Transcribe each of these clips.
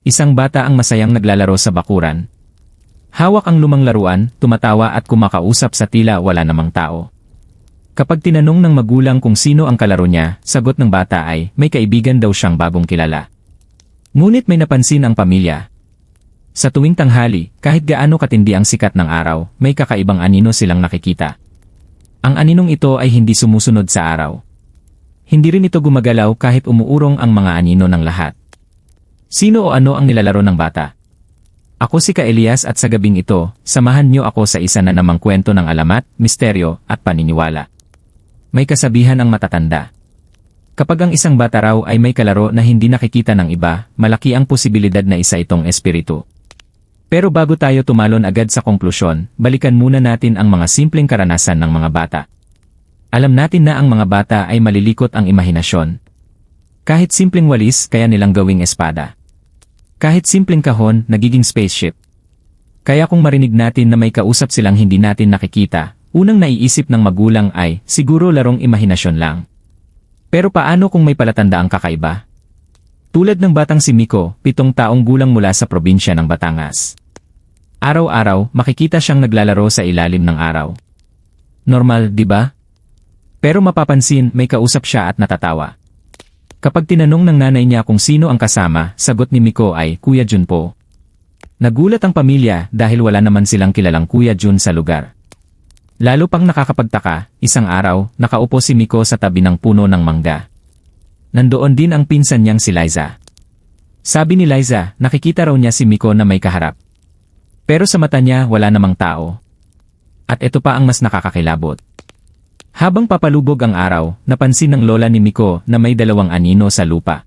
Isang bata ang masayang naglalaro sa bakuran. Hawak ang lumang laruan, tumatawa at kumakausap sa tila wala namang tao. Kapag tinanong ng magulang kung sino ang kalaro niya, sagot ng bata ay, may kaibigan daw siyang bagong kilala. Ngunit may napansin ang pamilya. Sa tuwing tanghali, kahit gaano katindi ang sikat ng araw, may kakaibang anino silang nakikita. Ang aninong ito ay hindi sumusunod sa araw. Hindi rin ito gumagalaw kahit umuurong ang mga anino ng lahat. Sino o ano ang nilalaro ng bata? Ako si Ka Elias at sa gabing ito, samahan niyo ako sa isa na namang kwento ng alamat, misteryo, at paniniwala. May kasabihan ang matatanda. Kapag ang isang bata raw ay may kalaro na hindi nakikita ng iba, malaki ang posibilidad na isa itong espiritu. Pero bago tayo tumalon agad sa konklusyon, balikan muna natin ang mga simpleng karanasan ng mga bata. Alam natin na ang mga bata ay malilikot ang imahinasyon. Kahit simpleng walis, kaya nilang gawing espada. Kahit simpleng kahon, nagiging spaceship. Kaya kung marinig natin na may kausap silang hindi natin nakikita, unang naiisip ng magulang ay, siguro larong imahinasyon lang. Pero paano kung may palatandaang kakaiba? Tulad ng batang si Miko, 7 taong gulang mula sa probinsya ng Batangas. Araw-araw, makikita siyang naglalaro sa ilalim ng araw. Normal, di ba? Pero mapapansin, may kausap siya at natatawa. Kapag tinanong ng nanay niya kung sino ang kasama, sagot ni Miko ay, Kuya Jun po. Nagulat ang pamilya dahil wala naman silang kilalang Kuya Jun sa lugar. Lalo pang nakakapagtaka, isang araw, nakaupo si Miko sa tabi ng puno ng mangga. Nandoon din ang pinsan niyang si Liza. Sabi ni Liza, nakikita raw niya si Miko na may kaharap. Pero sa mata niya wala namang tao. At ito pa ang mas nakakakilabot. Habang papalubog ang araw, napansin ng lola ni Miko na may 2 anino sa lupa.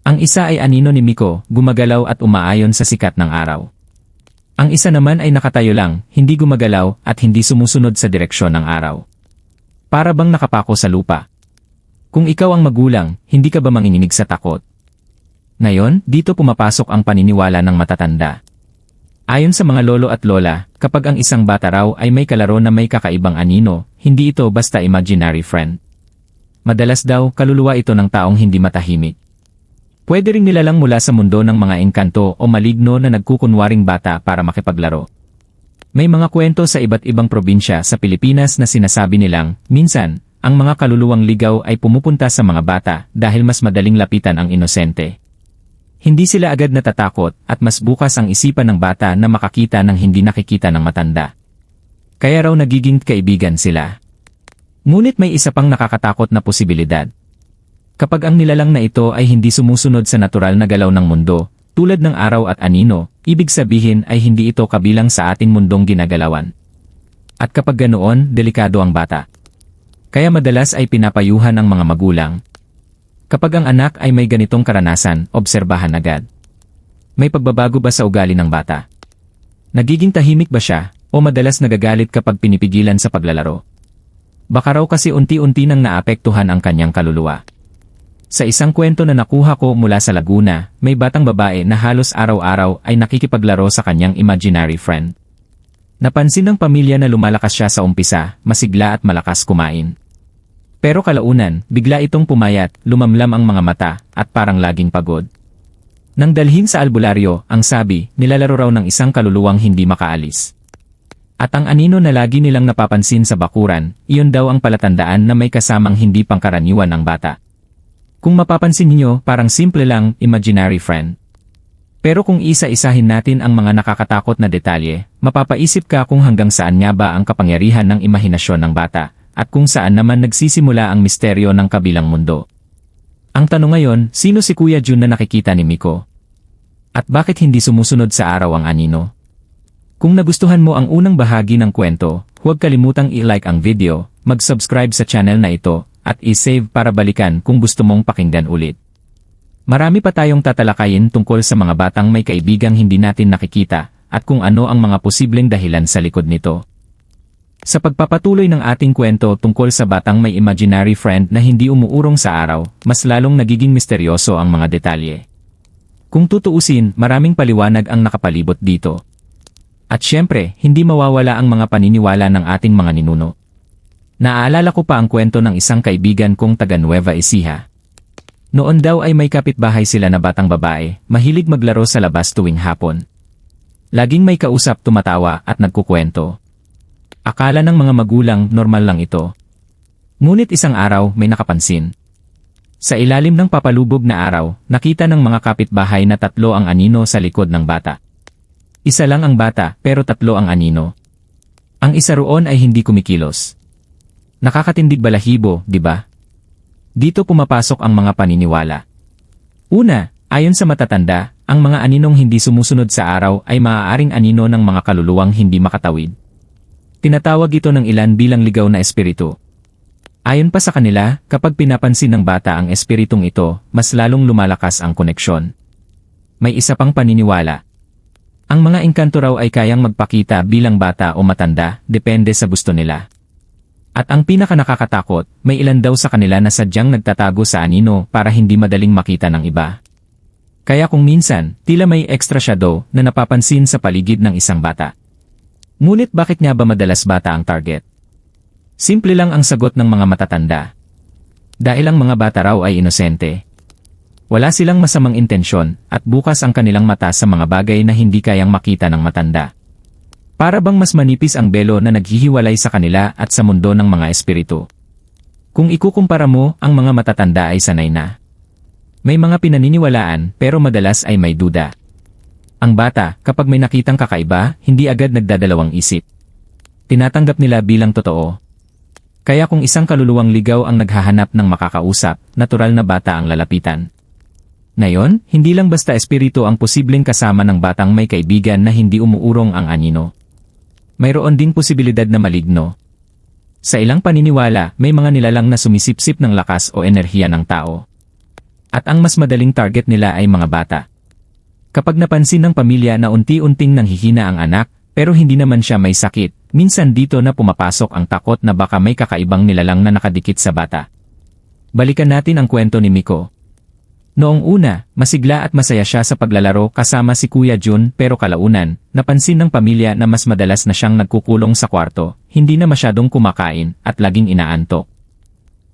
Ang isa ay anino ni Miko, gumagalaw at umaayon sa sikat ng araw. Ang isa naman ay nakatayo lang, hindi gumagalaw at hindi sumusunod sa direksyon ng araw. Para bang nakapako sa lupa. Kung ikaw ang magulang, hindi ka ba manginginig sa takot? Ngayon, dito pumapasok ang paniniwala ng matatanda. Ayon sa mga lolo at lola, kapag ang isang bata raw ay may kalaro na may kakaibang anino, hindi ito basta imaginary friend. Madalas daw, kaluluwa ito ng taong hindi matahimik. Pwede ring nilalang mula sa mundo ng mga engkanto o maligno na nagkukunwaring bata para makipaglaro. May mga kwento sa iba't ibang probinsya sa Pilipinas na sinasabi nilang, minsan, ang mga kaluluwang ligaw ay pumupunta sa mga bata dahil mas madaling lapitan ang inosente. Hindi sila agad natatakot at mas bukas ang isipan ng bata na makakita ng hindi nakikita ng matanda. Kaya raw nagiging kaibigan sila. Ngunit may isa pang nakakatakot na posibilidad. Kapag ang nilalang na ito ay hindi sumusunod sa natural na galaw ng mundo, tulad ng araw at anino, ibig sabihin ay hindi ito kabilang sa ating mundong ginagalawan. At kapag ganoon, delikado ang bata. Kaya madalas ay pinapayuhan ang mga magulang. Kapag ang anak ay may ganitong karanasan, obserbahan agad. May pagbabago ba sa ugali ng bata? Nagiging tahimik ba siya, o madalas nagagalit kapag pinipigilan sa paglalaro? Baka raw kasi unti-unti nang naapektuhan ang kanyang kaluluwa. Sa isang kwento na nakuha ko mula sa Laguna, may batang babae na halos araw-araw ay nakikipaglaro sa kanyang imaginary friend. Napansin ng pamilya na lumalakas siya sa umpisa, masigla at malakas kumain. Pero kalaunan, bigla itong pumayat, lumamlam ang mga mata, at parang laging pagod. Nang dalhin sa albularyo, ang sabi, nilalaro raw ng isang kaluluwang hindi makaalis. At ang anino na lagi nilang napapansin sa bakuran, iyon daw ang palatandaan na may kasamang hindi pangkaraniwan ng bata. Kung mapapansin niyo, parang simple lang, imaginary friend. Pero kung isa-isahin natin ang mga nakakatakot na detalye, mapapaisip ka kung hanggang saan nga ba ang kapangyarihan ng imahinasyon ng bata, at kung saan naman nagsisimula ang misteryo ng kabilang mundo. Ang tanong ngayon, sino si Kuya Jun na nakikita ni Miko? At bakit hindi sumusunod sa araw ang anino? Kung nagustuhan mo ang unang bahagi ng kwento, huwag kalimutang i-like ang video, mag-subscribe sa channel na ito, at i-save para balikan kung gusto mong pakinggan ulit. Marami pa tayong tatalakayin tungkol sa mga batang may kaibigang hindi natin nakikita, at kung ano ang mga posibleng dahilan sa likod nito. Sa pagpapatuloy ng ating kwento tungkol sa batang may imaginary friend na hindi umuurong sa araw, mas lalong nagiging misteryoso ang mga detalye. Kung tutuusin, maraming paliwanag ang nakapalibot dito. At syempre, hindi mawawala ang mga paniniwala ng ating mga ninuno. Naaalala ko pa ang kwento ng isang kaibigan kong taga Nueva Ecija. Noon daw ay may kapitbahay sila na batang babae, mahilig maglaro sa labas tuwing hapon. Laging may kausap, tumatawa at nagkukwento. Akala ng mga magulang normal lang ito. Ngunit isang araw may nakapansin. Sa ilalim ng papalubog na araw, nakita ng mga kapitbahay na 3 ang anino sa likod ng bata. Isa lang ang bata pero 3 ang anino. Ang isa roon ay hindi kumikilos. Nakakatindig balahibo, di ba? Dito pumapasok ang mga paniniwala. Una, ayon sa matatanda, ang mga aninong hindi sumusunod sa araw ay maaaring anino ng mga kaluluwang hindi makatawid. Tinatawag ito ng ilan bilang ligaw na espiritu. Ayon pa sa kanila, kapag pinapansin ng bata ang espiritong ito, mas lalong lumalakas ang koneksyon. May isa pang paniniwala. Ang mga engkanto raw ay kayang magpakita bilang bata o matanda, depende sa gusto nila. At ang pinakanakakatakot, may ilan daw sa kanila na sadyang nagtatago sa anino para hindi madaling makita ng iba. Kaya kung minsan, tila may extra shadow na napapansin sa paligid ng isang bata. Ngunit bakit nga ba madalas bata ang target? Simple lang ang sagot ng mga matatanda. Dahil ang mga bata raw ay inosente. Wala silang masamang intensyon at bukas ang kanilang mata sa mga bagay na hindi kayang makita ng matanda. Para bang mas manipis ang belo na naghihiwalay sa kanila at sa mundo ng mga espiritu. Kung ikukumpara mo, ang mga matatanda ay sanay na. May mga pinaniniwalaan pero madalas ay may duda. Ang bata, kapag may nakitang kakaiba, hindi agad nagdadalawang isip. Tinatanggap nila bilang totoo. Kaya kung isang kaluluwang ligaw ang naghahanap ng makakausap, natural na bata ang lalapitan. Ngayon, hindi lang basta espiritu ang posibleng kasama ng batang may kaibigan na hindi umuurong ang anino. Mayroon ding posibilidad na maligno. Sa ilang paniniwala, may mga nilalang na sumisipsip ng lakas o enerhiya ng tao. At ang mas madaling target nila ay mga bata. Kapag napansin ng pamilya na unti-unting nanghihina ang anak, pero hindi naman siya may sakit, minsan dito na pumapasok ang takot na baka may kakaibang nilalang na nakadikit sa bata. Balikan natin ang kwento ni Miko. Noong una, masigla at masaya siya sa paglalaro kasama si Kuya Jun pero kalaunan, napansin ng pamilya na mas madalas na siyang nagkukulong sa kwarto, hindi na masyadong kumakain at laging inaantok.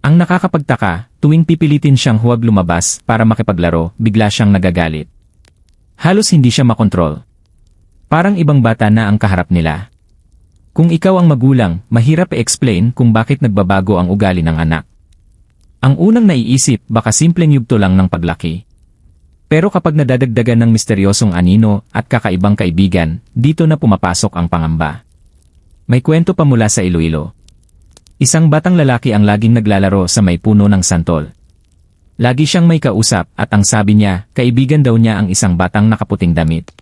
Ang nakakapagtaka, tuwing pipilitin siyang huwag lumabas para makipaglaro, bigla siyang nagagalit. Halos hindi siya makontrol. Parang ibang bata na ang kaharap nila. Kung ikaw ang magulang, mahirap i-explain kung bakit nagbabago ang ugali ng anak. Ang unang naiisip, baka simpleng yugto lang ng paglaki. Pero kapag nadadagdagan ng misteryosong anino at kakaibang kaibigan, dito na pumapasok ang pangamba. May kwento pa mula sa Iloilo. Isang batang lalaki ang laging naglalaro sa may puno ng santol. Lagi siyang may kausap at ang sabi niya, kaibigan daw niya ang isang batang nakaputing damit.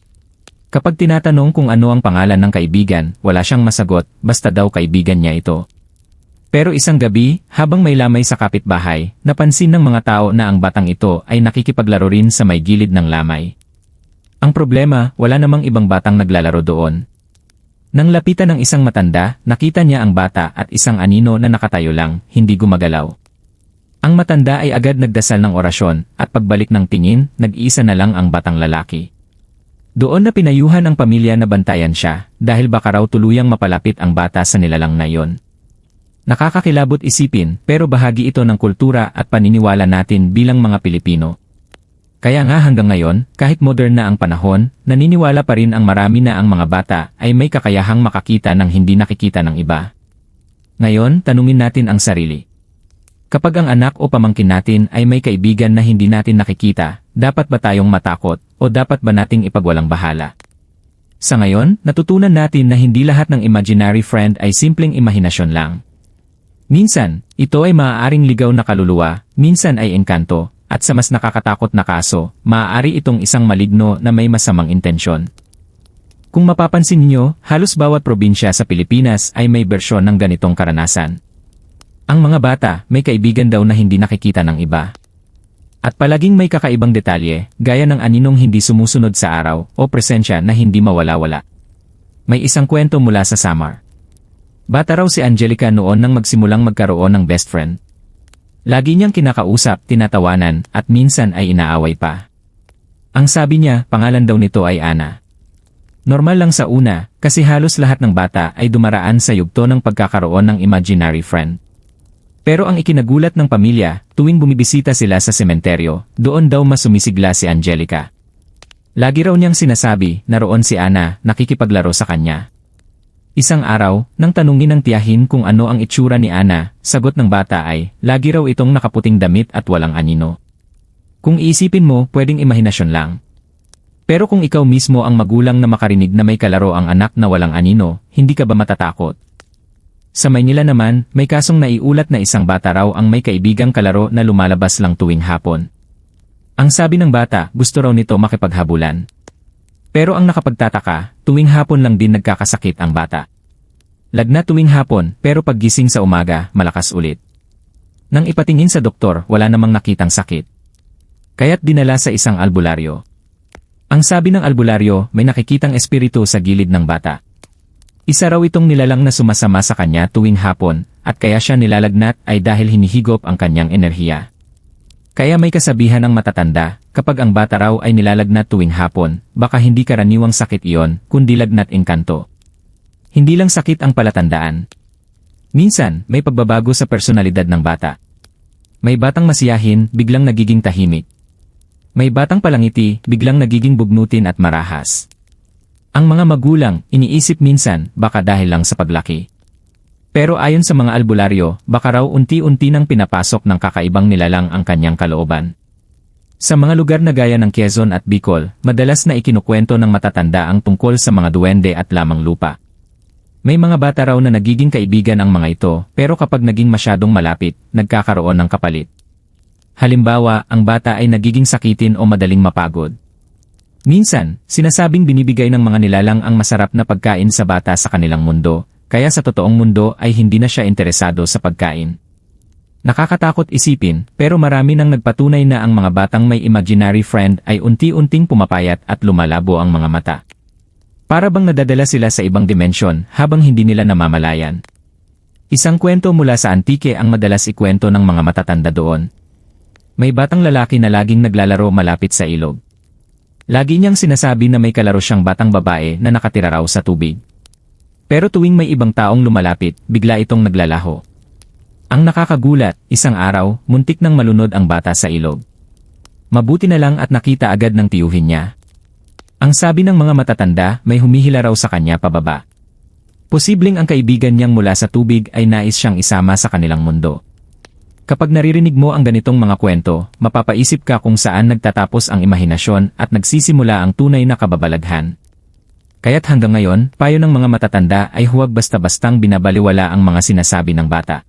Kapag tinatanong kung ano ang pangalan ng kaibigan, wala siyang masagot, basta daw kaibigan niya ito. Pero isang gabi, habang may lamay sa kapitbahay, napansin ng mga tao na ang batang ito ay nakikipaglaro rin sa may gilid ng lamay. Ang problema, wala namang ibang batang naglalaro doon. Nang lapitan ng isang matanda, nakita niya ang bata at isang anino na nakatayo lang, hindi gumagalaw. Ang matanda ay agad nagdasal ng orasyon at pagbalik ng tingin, nag-iisa na lang ang batang lalaki. Doon na pinayuhan ang pamilya na bantayan siya dahil baka raw tuluyang mapalapit ang bata sa nilalang na yon. Nakakakilabot isipin pero bahagi ito ng kultura at paniniwala natin bilang mga Pilipino. Kaya nga hanggang ngayon, kahit modern na ang panahon, naniniwala pa rin ang marami na ang mga bata ay may kakayahang makakita ng hindi nakikita ng iba. Ngayon, tanungin natin ang sarili. Kapag ang anak o pamangkin natin ay may kaibigan na hindi natin nakikita, dapat ba tayong matakot o dapat ba nating ipagwalang bahala? Sa ngayon, natutunan natin na hindi lahat ng imaginary friend ay simpleng imahinasyon lang. Minsan, ito ay maaaring ligaw na kaluluwa, minsan ay engkanto, at sa mas nakakatakot na kaso, maaari itong isang maligno na may masamang intensyon. Kung mapapansin niyo, halos bawat probinsya sa Pilipinas ay may bersyon ng ganitong karanasan. Ang mga bata, may kaibigan daw na hindi nakikita ng iba. At palaging may kakaibang detalye, gaya ng aninong hindi sumusunod sa araw o presensya na hindi mawala-wala. May isang kwento mula sa Samar. Bata raw si Angelica noon nang magsimulang magkaroon ng best friend. Lagi niyang kinakausap, tinatawanan, at minsan ay inaaway pa. Ang sabi niya, pangalan daw nito ay Ana. Normal lang sa una, kasi halos lahat ng bata ay dumaraan sa yugto ng pagkakaroon ng imaginary friend. Pero ang ikinagulat ng pamilya, tuwing bumibisita sila sa sementeryo, doon daw mas sumisigla si Angelica. Lagi raw niyang sinasabi na roon si Ana nakikipaglaro sa kanya. Isang araw, nang tanungin ng tiyahin kung ano ang itsura ni Ana, sagot ng bata ay, lagi raw itong nakaputing damit at walang anino. Kung iisipin mo, pwedeng imahinasyon lang. Pero kung ikaw mismo ang magulang na makarinig na may kalaro ang anak na walang anino, hindi ka ba matatakot? Sa Maynila naman, may kasong naiulat na isang bata raw ang may kaibigang kalaro na lumalabas lang tuwing hapon. Ang sabi ng bata, gusto raw nito makipaghabulan. Pero ang nakapagtataka, tuwing hapon lang din nagkakasakit ang bata. Lagnat tuwing hapon, pero paggising sa umaga, malakas ulit. Nang ipatingin sa doktor, wala namang nakitang sakit. Kaya't dinala sa isang albularyo. Ang sabi ng albularyo, may nakikitang espiritu sa gilid ng bata. Isa raw itong nilalang na sumasama sa kanya tuwing hapon, at kaya siya nilalagnat ay dahil hinihigop ang kanyang enerhiya. Kaya may kasabihan ng matatanda, kapag ang bata raw ay nilalagnat tuwing hapon, baka hindi karaniwang sakit iyon, kundi lagnat engkanto. Hindi lang sakit ang palatandaan. Minsan, may pagbabago sa personalidad ng bata. May batang masiyahin, biglang nagiging tahimik. May batang palangiti, biglang nagiging bugnutin at marahas. Ang mga magulang, iniisip minsan, baka dahil lang sa paglaki. Pero ayon sa mga albularyo, baka raw unti-unti nang pinapasok ng kakaibang nilalang ang kanyang kalooban. Sa mga lugar na gaya ng Quezon at Bicol, madalas na ikinukwento ng matatanda ang tungkol sa mga duwende at lamang lupa. May mga bata raw na nagiging kaibigan ang mga ito, pero kapag naging masyadong malapit, nagkakaroon ng kapalit. Halimbawa, ang bata ay nagiging sakitin o madaling mapagod. Minsan, sinasabing binibigay ng mga nilalang ang masarap na pagkain sa bata sa kanilang mundo, kaya sa totoong mundo ay hindi na siya interesado sa pagkain. Nakakatakot isipin, pero marami nang nagpatunay na ang mga batang may imaginary friend ay unti-unting pumapayat at lumalabo ang mga mata. Para bang nadadala sila sa ibang dimensyon habang hindi nila namamalayan. Isang kwento mula sa antike ang madalas ikwento ng mga matatanda doon. May batang lalaki na laging naglalaro malapit sa ilog. Lagi niyang sinasabi na may kalaro siyang batang babae na nakatira raw sa tubig. Pero tuwing may ibang taong lumalapit, bigla itong naglalaho. Ang nakakagulat, isang araw, muntik nang malunod ang bata sa ilog. Mabuti na lang at nakita agad ng tiyuhin niya. Ang sabi ng mga matatanda, may humihila raw sa kanya pababa. Posibleng ang kaibigan niyang mula sa tubig ay nais siyang isama sa kanilang mundo. Kapag naririnig mo ang ganitong mga kwento, mapapaisip ka kung saan nagtatapos ang imahinasyon at nagsisimula ang tunay na kababalaghan. Kaya't hanggang ngayon, payo ng mga matatanda ay huwag basta-bastang binabaliwala ang mga sinasabi ng bata.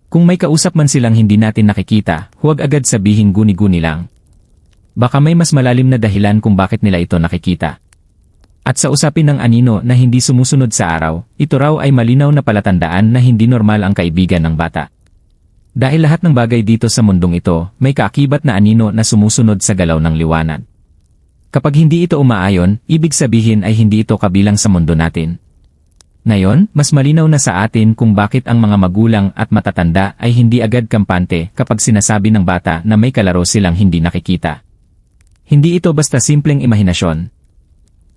Kung may kausap man silang hindi natin nakikita, huwag agad sabihin guni-guni lang. Baka may mas malalim na dahilan kung bakit nila ito nakikita. At sa usapin ng anino na hindi sumusunod sa araw, ito raw ay malinaw na palatandaan na hindi normal ang kaibigan ng bata. Dahil lahat ng bagay dito sa mundong ito, may kaakibat na anino na sumusunod sa galaw ng liwanag. Kapag hindi ito umaayon, ibig sabihin ay hindi ito kabilang sa mundo natin. Ngayon, mas malinaw na sa atin kung bakit ang mga magulang at matatanda ay hindi agad kampante kapag sinasabi ng bata na may kalaro silang hindi nakikita. Hindi ito basta simpleng imahinasyon.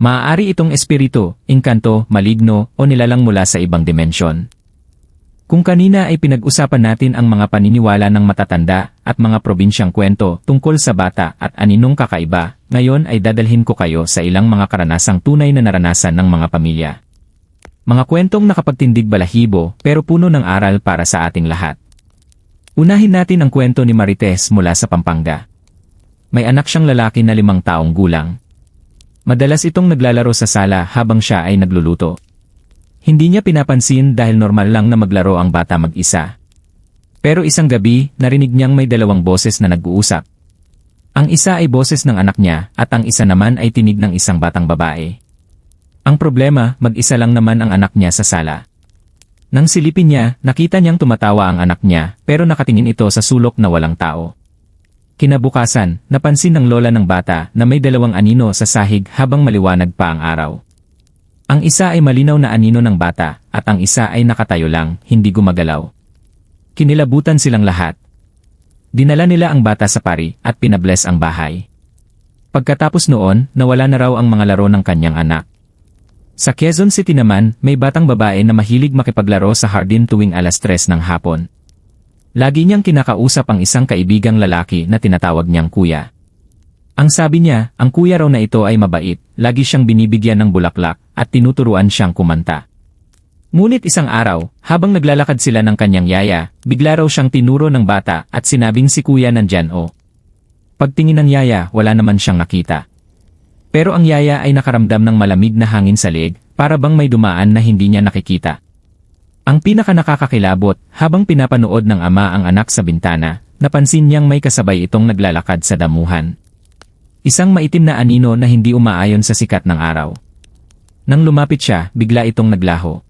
Maaari itong espiritu, engkanto, maligno, o nilalang mula sa ibang dimensyon. Kung kanina ay pinag-usapan natin ang mga paniniwala ng matatanda at mga probinsyang kwento tungkol sa bata at aninong kakaiba, ngayon ay dadalhin ko kayo sa ilang mga karanasang tunay na naranasan ng mga pamilya. Mga kwentong nakapagtindig balahibo pero puno ng aral para sa ating lahat. Unahin natin ang kwento ni Marites mula sa Pampanga. May anak siyang lalaki na 5 taong gulang. Madalas itong naglalaro sa sala habang siya ay nagluluto. Hindi niya pinapansin dahil normal lang na maglaro ang bata mag-isa. Pero isang gabi, narinig niyang may 2 boses na nag-uusap. Ang isa ay boses ng anak niya at ang isa naman ay tinig ng isang batang babae. Ang problema, mag-isa lang naman ang anak niya sa sala. Nang silipin niya, nakita niyang tumatawa ang anak niya pero nakatingin ito sa sulok na walang tao. Kinabukasan, napansin ng lola ng bata na may 2 anino sa sahig habang maliwanag pa ang araw. Ang isa ay malinaw na anino ng bata, at ang isa ay nakatayo lang, hindi gumagalaw. Kinilabutan silang lahat. Dinala nila ang bata sa pari, at pinabless ang bahay. Pagkatapos noon, nawala na raw ang mga laro ng kanyang anak. Sa Quezon City naman, may batang babae na mahilig makipaglaro sa hardin tuwing 3:00 ng hapon. Lagi niyang kinakausap ang isang kaibigang lalaki na tinatawag niyang kuya. Ang sabi niya, ang kuya raw na ito ay mabait, lagi siyang binibigyan ng bulaklak at tinuturuan siyang kumanta. Ngunit isang araw, habang naglalakad sila ng kanyang yaya, bigla raw siyang tinuro ng bata at sinabing si kuya nandyan o. Pagtingin ng yaya, wala naman siyang nakita. Pero ang yaya ay nakaramdam ng malamig na hangin sa leeg, para bang may dumaan na hindi niya nakikita. Ang pinaka nakakakilabot, habang pinapanood ng ama ang anak sa bintana, napansin niyang may kasabay itong naglalakad sa damuhan. Isang maitim na anino na hindi umaayon sa sikat ng araw. Nang lumapit siya, bigla itong naglaho.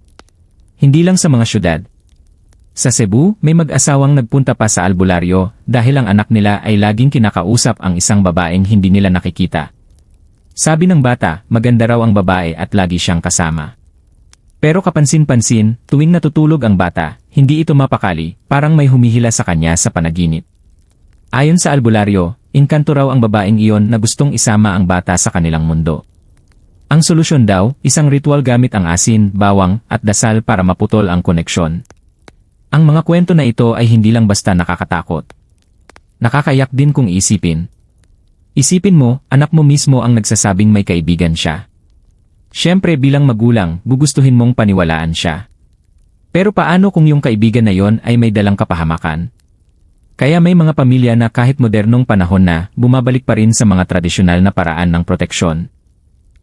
Hindi lang sa mga syudad. Sa Cebu, may mag-asawang nagpunta pa sa albularyo dahil ang anak nila ay laging kinakausap ang isang babaeng hindi nila nakikita. Sabi ng bata, maganda raw ang babae at lagi siyang kasama. Pero kapansin-pansin, tuwing natutulog ang bata, hindi ito mapakali, parang may humihila sa kanya sa panaginip. Ayon sa albularyo, inkanto raw ang babaeng iyon na gustong isama ang bata sa kanilang mundo. Ang solusyon daw, isang ritual gamit ang asin, bawang, at dasal para maputol ang koneksyon. Ang mga kwento na ito ay hindi lang basta nakakatakot. Nakakayak din kung isipin. Isipin mo, anak mo mismo ang nagsasabing may kaibigan siya. Siyempre bilang magulang, gugustuhin mong paniwalaan siya. Pero paano kung yung kaibigan na yon ay may dalang kapahamakan? Kaya may mga pamilya na kahit modernong panahon na, bumabalik pa rin sa mga tradisyonal na paraan ng proteksyon.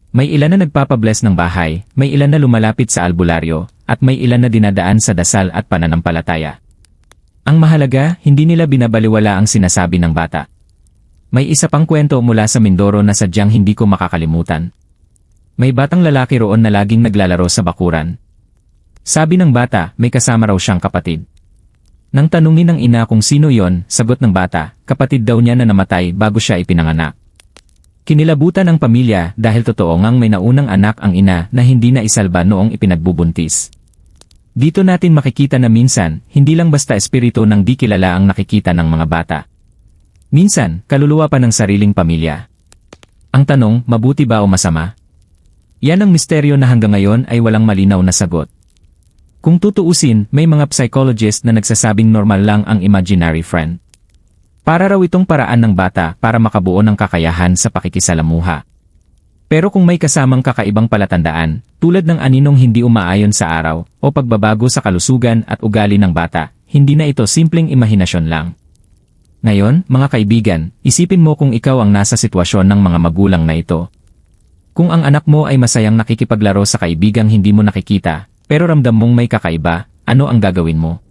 May ilan na nagpapabless ng bahay, may ilan na lumalapit sa albularyo, at may ilan na dinadaan sa dasal at pananampalataya. Ang mahalaga, hindi nila binabaliwala ang sinasabi ng bata. May isa pang kwento mula sa Mindoro na sadyang hindi ko makakalimutan. May batang lalaki roon na laging naglalaro sa bakuran. Sabi ng bata, may kasama raw siyang kapatid. Nang tanungin ng ina kung sino yon, sagot ng bata, kapatid daw niya na namatay bago siya ipinanganak. Kinilabutan ng pamilya dahil totoo ngang may naunang anak ang ina na hindi na isalba noong ipinagbubuntis. Dito natin makikita na minsan, hindi lang basta espiritu ng di kilala ang nakikita ng mga bata. Minsan, kaluluwa pa ng sariling pamilya. Ang tanong, mabuti ba o masama? Yan ang misteryo na hanggang ngayon ay walang malinaw na sagot. Kung tutuusin, may mga psychologist na nagsasabing normal lang ang imaginary friend. Para raw itong paraan ng bata para makabuo ng kakayahan sa pakikisalamuha. Pero kung may kasamang kakaibang palatandaan, tulad ng aninong hindi umaayon sa araw o pagbabago sa kalusugan at ugali ng bata, hindi na ito simpleng imahinasyon lang. Ngayon, mga kaibigan, isipin mo kung ikaw ang nasa sitwasyon ng mga magulang na ito. Kung ang anak mo ay masayang nakikipaglaro sa kaibigang hindi mo nakikita, pero ramdam mong may kakaiba, ano ang gagawin mo?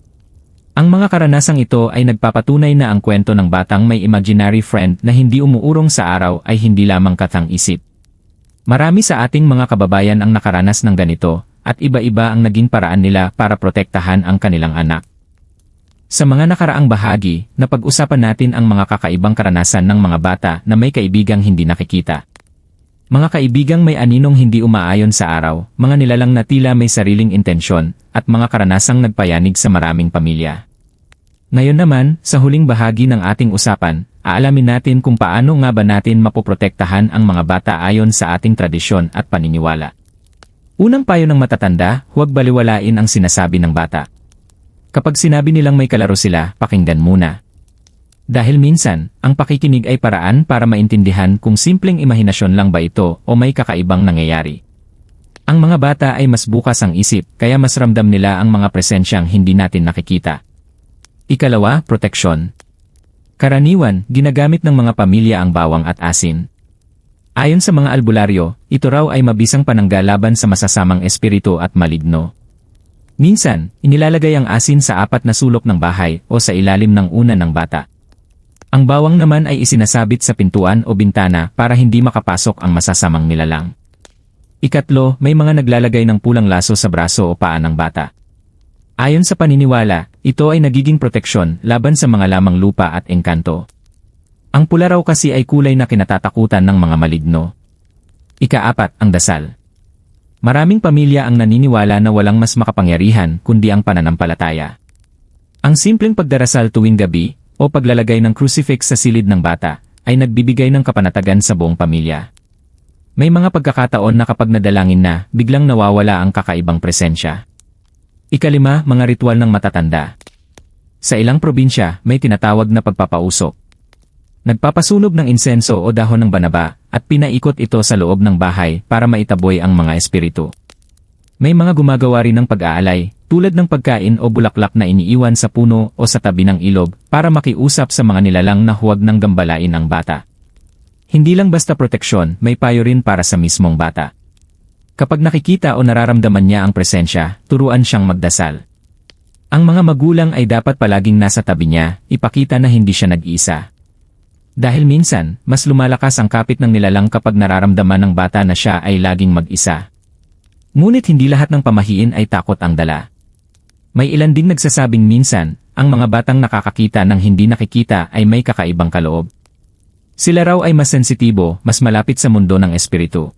Ang mga karanasang ito ay nagpapatunay na ang kwento ng batang may imaginary friend na hindi umuurong sa araw ay hindi lamang katang-isip. Marami sa ating mga kababayan ang nakaranas ng ganito, at iba-iba ang naging paraan nila para protektahan ang kanilang anak. Sa mga nakaraang bahagi, napag-usapan natin ang mga kakaibang karanasan ng mga bata na may kaibigang hindi nakikita. Mga kaibigang may aninong hindi umaayon sa araw, mga nilalang na tila may sariling intensyon, at mga karanasang nagpayanig sa maraming pamilya. Ngayon naman, sa huling bahagi ng ating usapan, aalamin natin kung paano nga ba natin mapoprotektahan ang mga bata ayon sa ating tradisyon at paniniwala. Unang payo ng matatanda, huwag baliwalain ang sinasabi ng bata. Kapag sinabi nilang may kalaro sila, pakinggan muna. Dahil minsan, ang pakikinig ay paraan para maintindihan kung simpleng imahinasyon lang ba ito o may kakaibang nangyayari. Ang mga bata ay mas bukas ang isip, kaya mas ramdam nila ang mga presensyang hindi natin nakikita. Ikalawa, proteksyon. Karaniwan, ginagamit ng mga pamilya ang bawang at asin. Ayon sa mga albularyo, ito raw ay mabisang panangga laban sa masasamang espiritu at maligno. Minsan, inilalagay ang asin sa apat na sulok ng bahay o sa ilalim ng unan ng bata. Ang bawang naman ay isinasabit sa pintuan o bintana para hindi makapasok ang masasamang nilalang. Ikatlo, may mga naglalagay ng pulang laso sa braso o paa ng bata. Ayon sa paniniwala, ito ay nagiging proteksyon laban sa mga lamang lupa at engkanto. Ang pula raw kasi ay kulay na kinatatakutan ng mga maligno. Ikaapat, ang dasal. Maraming pamilya ang naniniwala na walang mas makapangyarihan kundi ang pananampalataya. Ang simpleng pagdarasal tuwing gabi, o paglalagay ng crucifix sa silid ng bata, ay nagbibigay ng kapanatagan sa buong pamilya. May mga pagkakataon na kapag nadalangin na, biglang nawawala ang kakaibang presensya. Ikalima, mga ritual ng matatanda. Sa ilang probinsya, may tinatawag na pagpapausok. Nagpapasunog ng insenso o dahon ng banaba at pinaikot ito sa loob ng bahay para maitaboy ang mga espiritu. May mga gumagawa rin ng pag-aalay, tulad ng pagkain o bulaklak na iniiwan sa puno o sa tabi ng ilog para makiusap sa mga nilalang na huwag nang gambalain ang bata. Hindi lang basta proteksyon, may payo rin para sa mismong bata. Kapag nakikita o nararamdaman niya ang presensya, turuan siyang magdasal. Ang mga magulang ay dapat palaging nasa tabi niya, ipakita na hindi siya nag-iisa. Dahil minsan, mas lumalakas ang kapit ng nilalang kapag nararamdaman ng bata na siya ay laging mag-isa. Ngunit hindi lahat ng pamahiin ay takot ang dala. May ilan ding nagsasabing minsan, ang mga batang nakakakita ng hindi nakikita ay may kakaibang kaloob. Sila raw ay mas sensitibo, mas malapit sa mundo ng espiritu.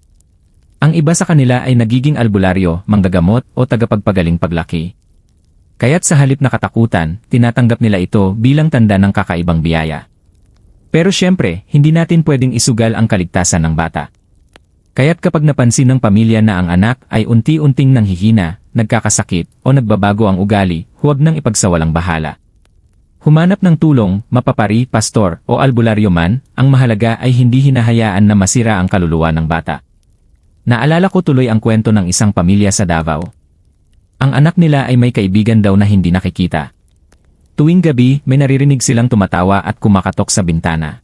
Ang iba sa kanila ay nagiging albularyo, manggagamot o tagapagpagaling paglaki. Kaya't sa halip na katakutan, tinatanggap nila ito bilang tanda ng kakaibang biyaya. Pero syempre, hindi natin pwedeng isugal ang kaligtasan ng bata. Kaya't kapag napansin ng pamilya na ang anak ay unti-unting nanghihina, nagkakasakit o nagbabago ang ugali, huwag nang ipagsawalang bahala. Humanap ng tulong, mapapari, pastor o albularyo man, ang mahalaga ay hindi hinahayaan na masira ang kaluluwa ng bata. Naalala ko tuloy ang kwento ng isang pamilya sa Davao. Ang anak nila ay may kaibigan daw na hindi nakikita. Tuwing gabi, may naririnig silang tumatawa at kumakatok sa bintana.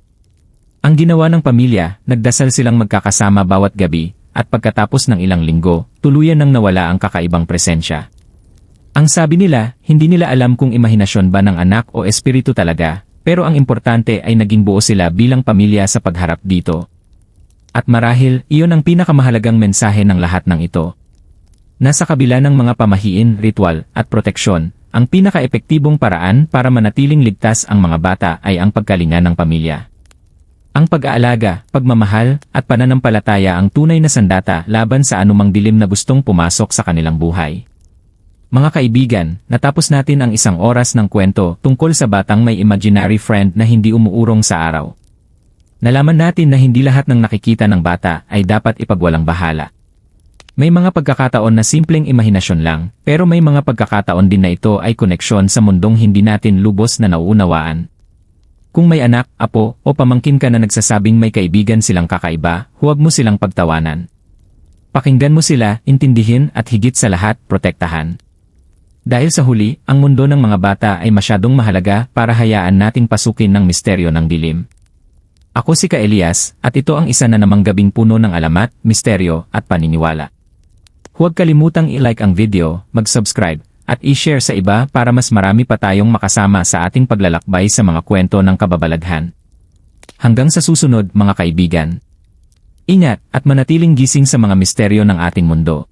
Ang ginawa ng pamilya, nagdasal silang magkakasama bawat gabi, at pagkatapos ng ilang linggo, tuluyan nang nawala ang kakaibang presensya. Ang sabi nila, hindi nila alam kung imahinasyon ba ng anak o espiritu talaga, pero ang importante ay naging buo sila bilang pamilya sa pagharap dito. At marahil, iyon ang pinakamahalagang mensahe ng lahat ng ito. Nasa kabila ng mga pamahiin, ritual, at proteksyon, ang pinaka-epektibong paraan para manatiling ligtas ang mga bata ay ang pagkalinga ng pamilya. Ang pag-aalaga, pagmamahal, at pananampalataya ang tunay na sandata laban sa anumang dilim na gustong pumasok sa kanilang buhay. Mga kaibigan, natapos natin ang isang oras ng kwento tungkol sa batang may imaginary friend na hindi umuurong sa araw. Nalaman natin na hindi lahat ng nakikita ng bata ay dapat ipagwalang bahala. May mga pagkakataon na simpleng imahinasyon lang, pero may mga pagkakataon din na ito ay koneksyon sa mundong hindi natin lubos na nauunawaan. Kung may anak, apo, o pamangkin ka na nagsasabing may kaibigan silang kakaiba, huwag mo silang pagtawanan. Pakinggan mo sila, intindihin at higit sa lahat, protektahan. Dahil sa huli, ang mundo ng mga bata ay masyadong mahalaga para hayaan nating pasukin ng misteryo ng dilim. Ako si Ka Elias, at ito ang isa na namang gabing puno ng alamat, misteryo, at paniniwala. Huwag kalimutang i-like ang video, mag-subscribe, at i-share sa iba para mas marami pa tayong makasama sa ating paglalakbay sa mga kwento ng kababalaghan. Hanggang sa susunod, mga kaibigan. Ingat at manatiling gising sa mga misteryo ng ating mundo.